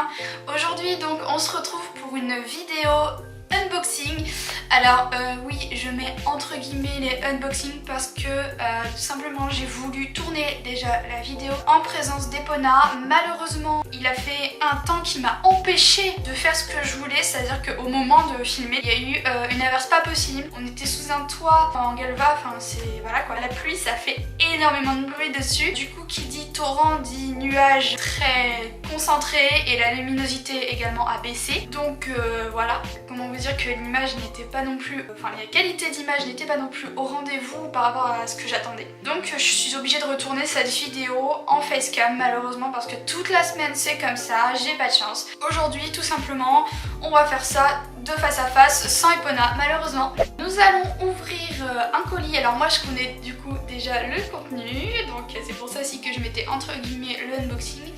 bien. Aujourd'hui donc on se retrouve pour une vidéo unboxing. Alors oui, je mets entre guillemets les unboxings parce que tout simplement j'ai voulu tourner déjà la vidéo en présence d'Epona. Malheureusement il a fait un temps qui m'a empêché de faire ce que je voulais, c'est à dire qu'au moment de filmer il y a eu une averse pas possible. On était sous un toit en Galva, enfin c'est voilà quoi, la pluie ça fait énormément de bruit dessus. Du coup qui dit torrent dit nuage très concentré et la luminosité également a baissé. Donc voilà, comment vous dire que l'image n'était pas non plus, enfin la qualité d'image n'était pas non plus au rendez-vous par rapport à ce que j'attendais. Donc je suis obligée de retourner cette vidéo en facecam malheureusement parce que toute la semaine c'est comme ça, j'ai pas de chance. Aujourd'hui tout simplement on va faire ça de face à face sans Epona malheureusement. Nous allons ouvrir un colis. Alors moi je connais du coup déjà le contenu, donc c'est pour ça aussi que je mettais entre guillemets le unboxing.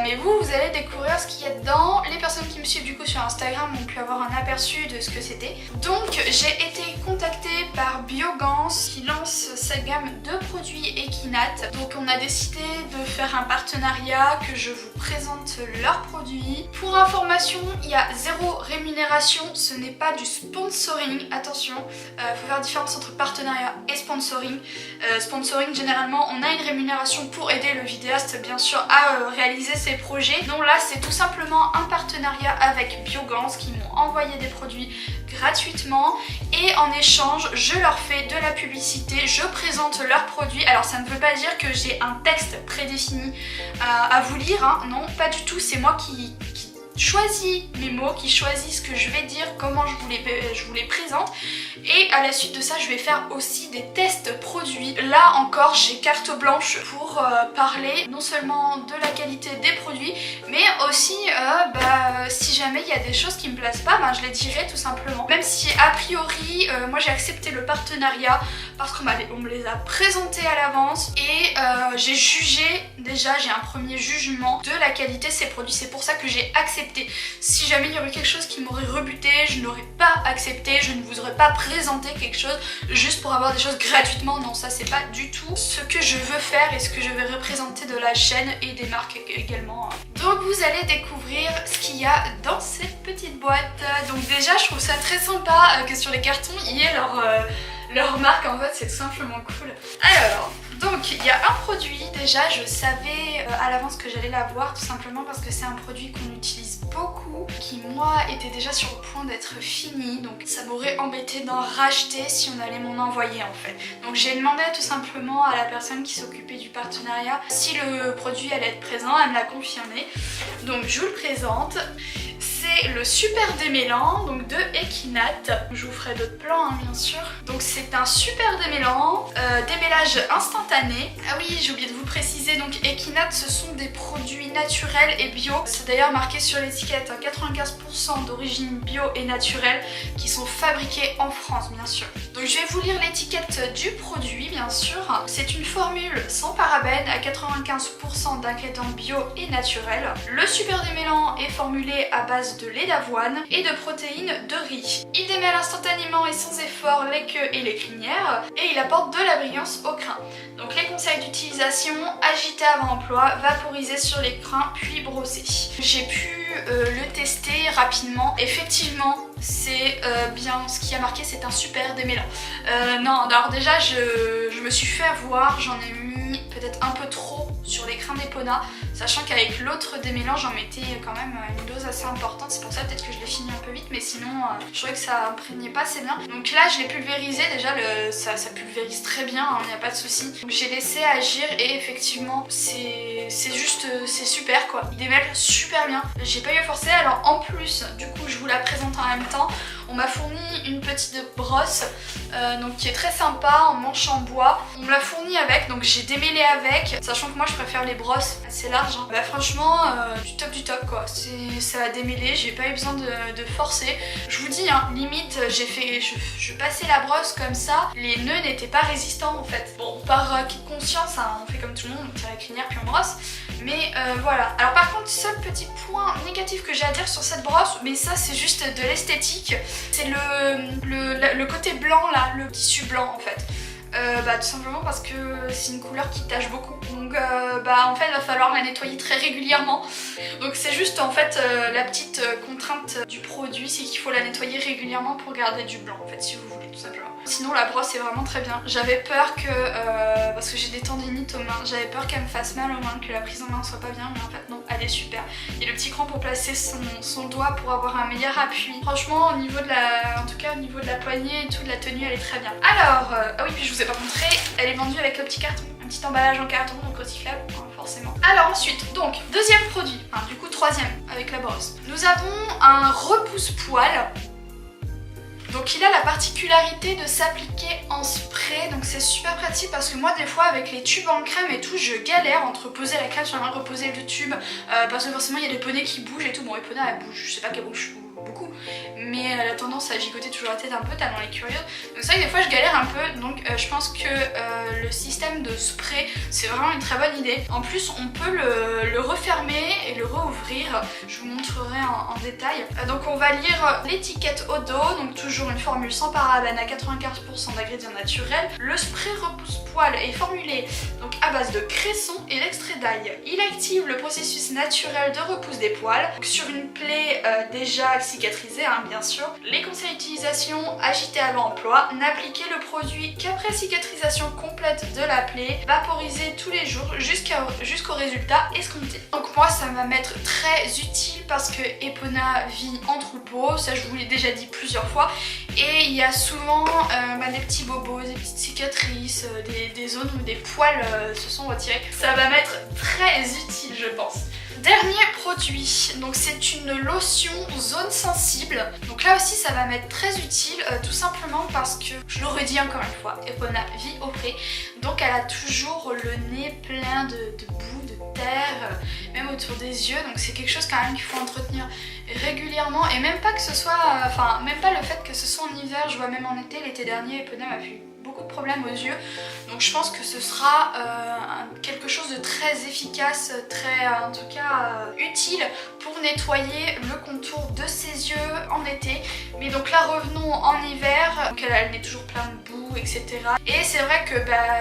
Mais vous allez découvrir ce qu'il y a dedans. Les personnes qui me suivent du coup sur Instagram ont pu avoir un aperçu de ce que c'était. Donc j'ai été contactée par Biogans qui lance cette gamme de produits Ekinat. Donc on a décidé de faire un partenariat, que je vous présente leurs produits. Pour information, il y a zéro rémunération, ce n'est pas du sponsoring, attention, faut faire la différence entre partenariat et sponsoring. Sponsoring, généralement on a une rémunération pour aider le vidéaste bien sûr à réaliser ses projets. Donc là c'est tout simplement un partenariat avec Biogans qui m'ont envoyé des produits gratuitement et en échange je leur fais de la publicité, je présente leurs produits. Alors ça ne veut pas dire que j'ai un texte prédéfini à vous lire, hein. Non pas du tout, c'est moi qui choisis mes mots, qui choisis ce que je vais dire, comment je vous les présente, et à la suite de ça je vais faire aussi des tests produits. Là encore j'ai carte blanche pour parler non seulement de la qualité des produits mais aussi si jamais il y a des choses qui me plaisent pas, je les dirai tout simplement. Même si a priori moi j'ai accepté le partenariat parce qu'on me les a présentés à l'avance et j'ai jugé, déjà j'ai un premier jugement de la qualité de ces produits, c'est pour ça que j'ai accepté. Si jamais il y aurait quelque chose qui m'aurait rebuté, je n'aurais pas accepté, je ne vous aurais pas présenté quelque chose juste pour avoir des choses gratuitement. Non, ça c'est pas du tout ce que je veux faire et ce que je vais représenter de la chaîne et des marques également. Donc vous allez découvrir ce qu'il y a dans cette petite boîte. Donc déjà je trouve ça très sympa que sur les cartons il y ait leur marque, en fait c'est tout simplement cool. Alors donc il y a un produit, déjà je savais à l'avance que j'allais l'avoir tout simplement parce que c'est un produit qu'on utilise beaucoup, qui moi était déjà sur le point d'être fini, donc ça m'aurait embêté d'en racheter si on allait m'en envoyer en fait. Donc j'ai demandé tout simplement à la personne qui s'occupait du partenariat si le produit allait être présent, elle me l'a confirmé. Donc je vous le présente. C'est le super démêlant donc de Ekinat. Je vous ferai d'autres plans hein, bien sûr. Donc c'est un super démêlant, démêlage instantané. Ah oui, j'ai oublié de vous préciser, donc Ekinat ce sont des produits naturels et bio. C'est d'ailleurs marqué sur l'étiquette, 95% d'origine bio et naturelle qui sont fabriqués en France bien sûr. Donc je vais vous lire l'étiquette du produit bien sûr. C'est une formule sans parabènes à 95% d'ingrédients bio et naturels. Le super démêlant est formulé à base de lait d'avoine et de protéines de riz. Il démêle instantanément et sans effort les queues et les crinières et il apporte de la brillance au crin. Donc les conseils d'utilisation: agiter avant emploi, vaporiser sur les crins puis brosser. J'ai pu le tester rapidement. Effectivement c'est bien ce qui a marqué, c'est un super démêlant. Non, alors déjà je me suis fait avoir, j'en ai mis peut-être un peu trop sur les crins d'Epona, sachant qu'avec l'autre démêlant j'en mettais quand même une dose assez importante, c'est pour ça peut-être que je l'ai fini un peu vite, mais sinon je trouvais que ça imprégnait pas assez bien. Donc là je l'ai pulvérisé, déjà ça pulvérise très bien, il n'y a pas de souci. Donc j'ai laissé agir et effectivement c'est super quoi, il démêle super bien. J'ai pas eu à forcer, alors en plus du coup je vous la présente en même temps. On m'a fourni une petite brosse donc qui est très sympa en manche en bois. On me l'a fourni avec, donc j'ai démêlé avec, sachant que moi je préfère les brosses assez larges. Hein. Franchement du top quoi, ça a démêlé, j'ai pas eu besoin de forcer. Je vous dis hein, limite je passais la brosse comme ça, les nœuds n'étaient pas résistants en fait. Bon, par acquis de conscience hein, on fait comme tout le monde, on tire la crinière puis on brosse. Mais voilà. Alors par contre, seul petit point négatif que j'ai à dire sur cette brosse, mais ça c'est juste de l'esthétique, c'est le côté blanc là, le tissu blanc en fait. Tout simplement parce que c'est une couleur qui tache beaucoup. Donc en fait il va falloir la nettoyer très régulièrement. Donc c'est juste en fait la petite contrainte du produit, c'est qu'il faut la nettoyer régulièrement pour garder du blanc en fait, si vous voulez, tout simplement. Sinon la brosse est vraiment très bien. J'avais peur que, parce que j'ai des tendinites aux mains, j'avais peur qu'elle me fasse mal aux mains, que la prise en main soit pas bien, mais en fait non, elle est super. Il y a le petit cran pour placer son doigt pour avoir un meilleur appui. Franchement au niveau de au niveau de la poignée et tout, de la tenue, elle est très bien. Alors, ah oui, puis je vous ai pas montré, elle est vendue avec le petit carton, un petit emballage en carton, donc recyclable, hein, forcément. Alors ensuite, donc, deuxième produit, enfin du coup troisième avec la brosse. Nous avons un repousse-poil. Donc il a la particularité de s'appliquer en spray, donc c'est super pratique parce que moi des fois avec les tubes en crème et tout, je galère entre poser la crème sur la main, reposer le tube, parce que forcément il y a des poneys qui bougent et tout. Bon, Epona elle bouge, je sais pas qu'elle bouge beaucoup, mais elle a tendance à gigoter toujours la tête un peu tellement elle est curieuse. Donc c'est vrai que des fois je galère un peu, donc je pense que le système de spray c'est vraiment une très bonne idée. En plus on peut le refermer et le rouvrir, je vous montrerai en détail. Donc on va lire l'étiquette au dos, donc toujours une formule sans parabènes à 95% d'ingrédients naturels. Le spray repousse-poil est formulé donc à base de cresson et d'extrait d'ail. Il active le processus naturel de repousse des poils donc, sur une plaie déjà cicatrisée, hein, bien sûr. Les conseils d'utilisation: agiter avant emploi, n'appliquer le produit qu'après cicatrisation complète de la plaie, vaporiser tous les jours jusqu'au résultat escompté. Donc moi ça va m'être très utile parce que Epona vit en troupeau, ça je vous l'ai déjà dit plusieurs fois, et il y a souvent des petits bobos, des petites cicatrices, des zones où des poils se sont retirés. Ça va m'être très utile je pense. Dernier produit, donc c'est une lotion zone sensible. Donc là aussi ça va m'être très utile, tout simplement parce que, je le redis encore une fois, Epona vit au pré, donc elle a toujours le nez plein de boue, de terre, même autour des yeux, donc c'est quelque chose quand même qu'il faut entretenir régulièrement, et même pas que ce soit, même pas le fait que ce soit en hiver, je vois même en été, l'été dernier Epona m'a fait beaucoup de problèmes aux yeux, donc je pense que ce sera quelque chose de très efficace, très en tout cas utile pour nettoyer le contour de ses yeux en été. Mais donc là revenons en hiver, donc elle est toujours plein de boue, etc. Et c'est vrai que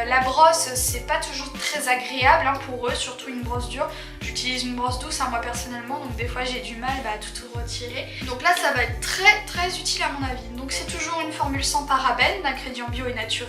la brosse c'est pas toujours très agréable pour eux, surtout une brosse dure. J'utilise une brosse douce moi personnellement, donc des fois j'ai du mal à tout retirer. Donc là ça va être très utile à mon avis. Donc c'est toujours une formule sans parabènes, d'ingrédients bio et naturels.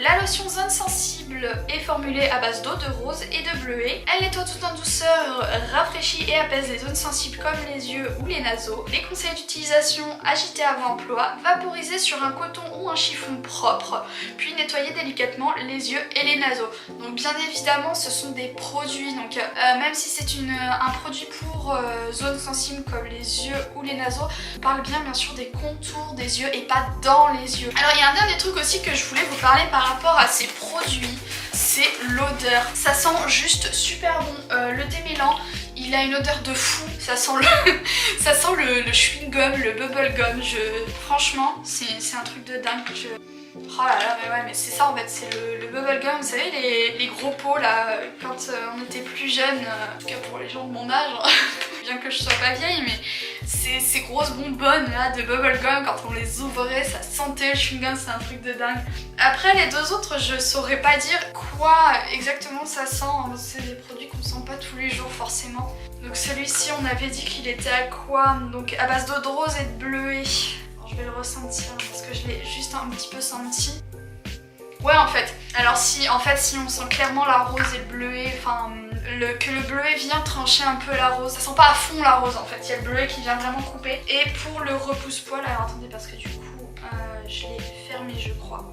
La lotion zone sensible est formulée à base d'eau de rose et de bleuet. Elle nettoie tout en douceur, rafraîchit et apaise les zones sensibles comme les yeux ou les naseaux. Les conseils d'utilisation: agiter avant emploi, vaporiser sur un coton ou un chiffon propre, puis nettoyer délicatement les yeux et les naseaux. Donc bien évidemment ce sont des produits, donc même si c'est un produit pour zones sensibles comme les yeux ou les naseaux, on parle bien sûr des contours des yeux et pas dans les yeux. Alors il y a un dernier truc aussi que je voulais vous parler par rapport à ces produits, c'est l'odeur. Ça sent juste super bon, le démêlant il a une odeur de fou, ça sent le chewing-gum, le bubble gum, franchement c'est un truc de dingue. Oh là là, mais ouais, mais c'est ça en fait, c'est le bubble gum, vous savez les gros pots là, quand on était plus jeune, en tout cas pour les gens de mon âge, bien que je sois pas vieille, mais ces grosses bonbonnes là de bubble gum, quand on les ouvrait, ça sentait le chewing-gum, c'est un truc de dingue. Après les deux autres, je saurais pas dire quoi exactement ça sent, c'est des produits qu'on sent pas tous les jours forcément. Donc celui-ci on avait dit qu'il était à quoi? Donc à base d'eau de rose et de bleuet. Je vais le ressentir parce que je l'ai juste un petit peu senti. Ouais en fait, alors si on sent clairement la rose et le bleuet, que le bleuet vient trancher un peu la rose, ça sent pas à fond la rose en fait, il y a le bleuet qui vient vraiment couper. Et pour le repousse-poil, alors attendez parce que du coup je l'ai fermé je crois.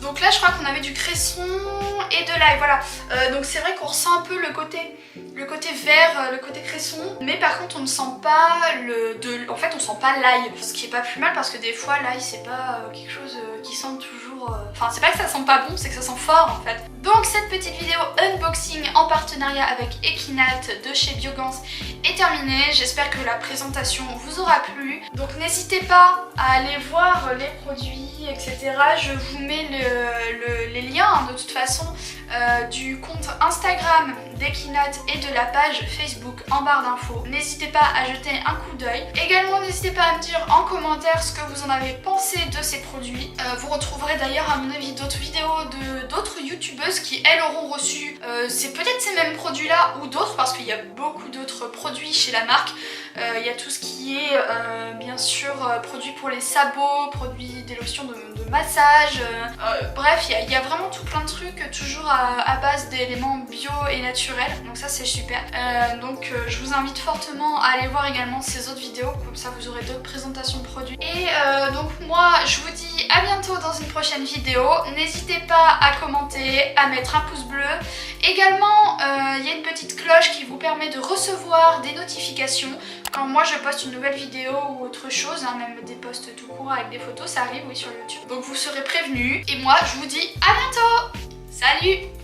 Donc là je crois qu'on avait du cresson et de l'ail, voilà. Donc c'est vrai qu'on ressent un peu le côté vert, le côté cresson, mais par contre on ne sent pas on sent pas l'ail, ce qui est pas plus mal parce que des fois l'ail c'est pas quelque chose qui sent toujours... c'est pas que ça sent pas bon, c'est que ça sent fort en fait. Donc cette petite vidéo unboxing en partenariat avec Equinat de chez Biogans est terminée. J'espère que la présentation vous aura plu. Donc n'hésitez pas à aller voir les produits, etc. Je vous mets les liens de toute façon du compte Instagram d'Equinote et de la page Facebook en barre d'infos. N'hésitez pas à jeter un coup d'œil. Également, n'hésitez pas à me dire en commentaire ce que vous en avez pensé de ces produits. Vous retrouverez d'ailleurs à mon avis d'autres vidéos de d'autres youtubeuses qui elles auront reçu c'est peut-être ces mêmes produits là ou d'autres, parce qu'il y a beaucoup d'autres produits chez la marque. Il y a tout ce qui est bien sûr produits pour les sabots, produits des lotions de massage, bref il y a vraiment tout plein de trucs toujours à base d'éléments bio et naturels, donc ça c'est super. Je vous invite fortement à aller voir également ces autres vidéos, comme ça vous aurez d'autres présentations de produits. Et donc moi je vous dis à bientôt dans une prochaine vidéo. N'hésitez pas à commenter, à mettre un pouce bleu. Également il y a une petite cloche qui vous permet de recevoir des notifications quand moi je poste une nouvelle vidéo ou autre chose, hein, même des posts tout court avec des photos, ça arrive oui sur YouTube. Donc vous serez prévenus. Et moi je vous dis à bientôt. Salut!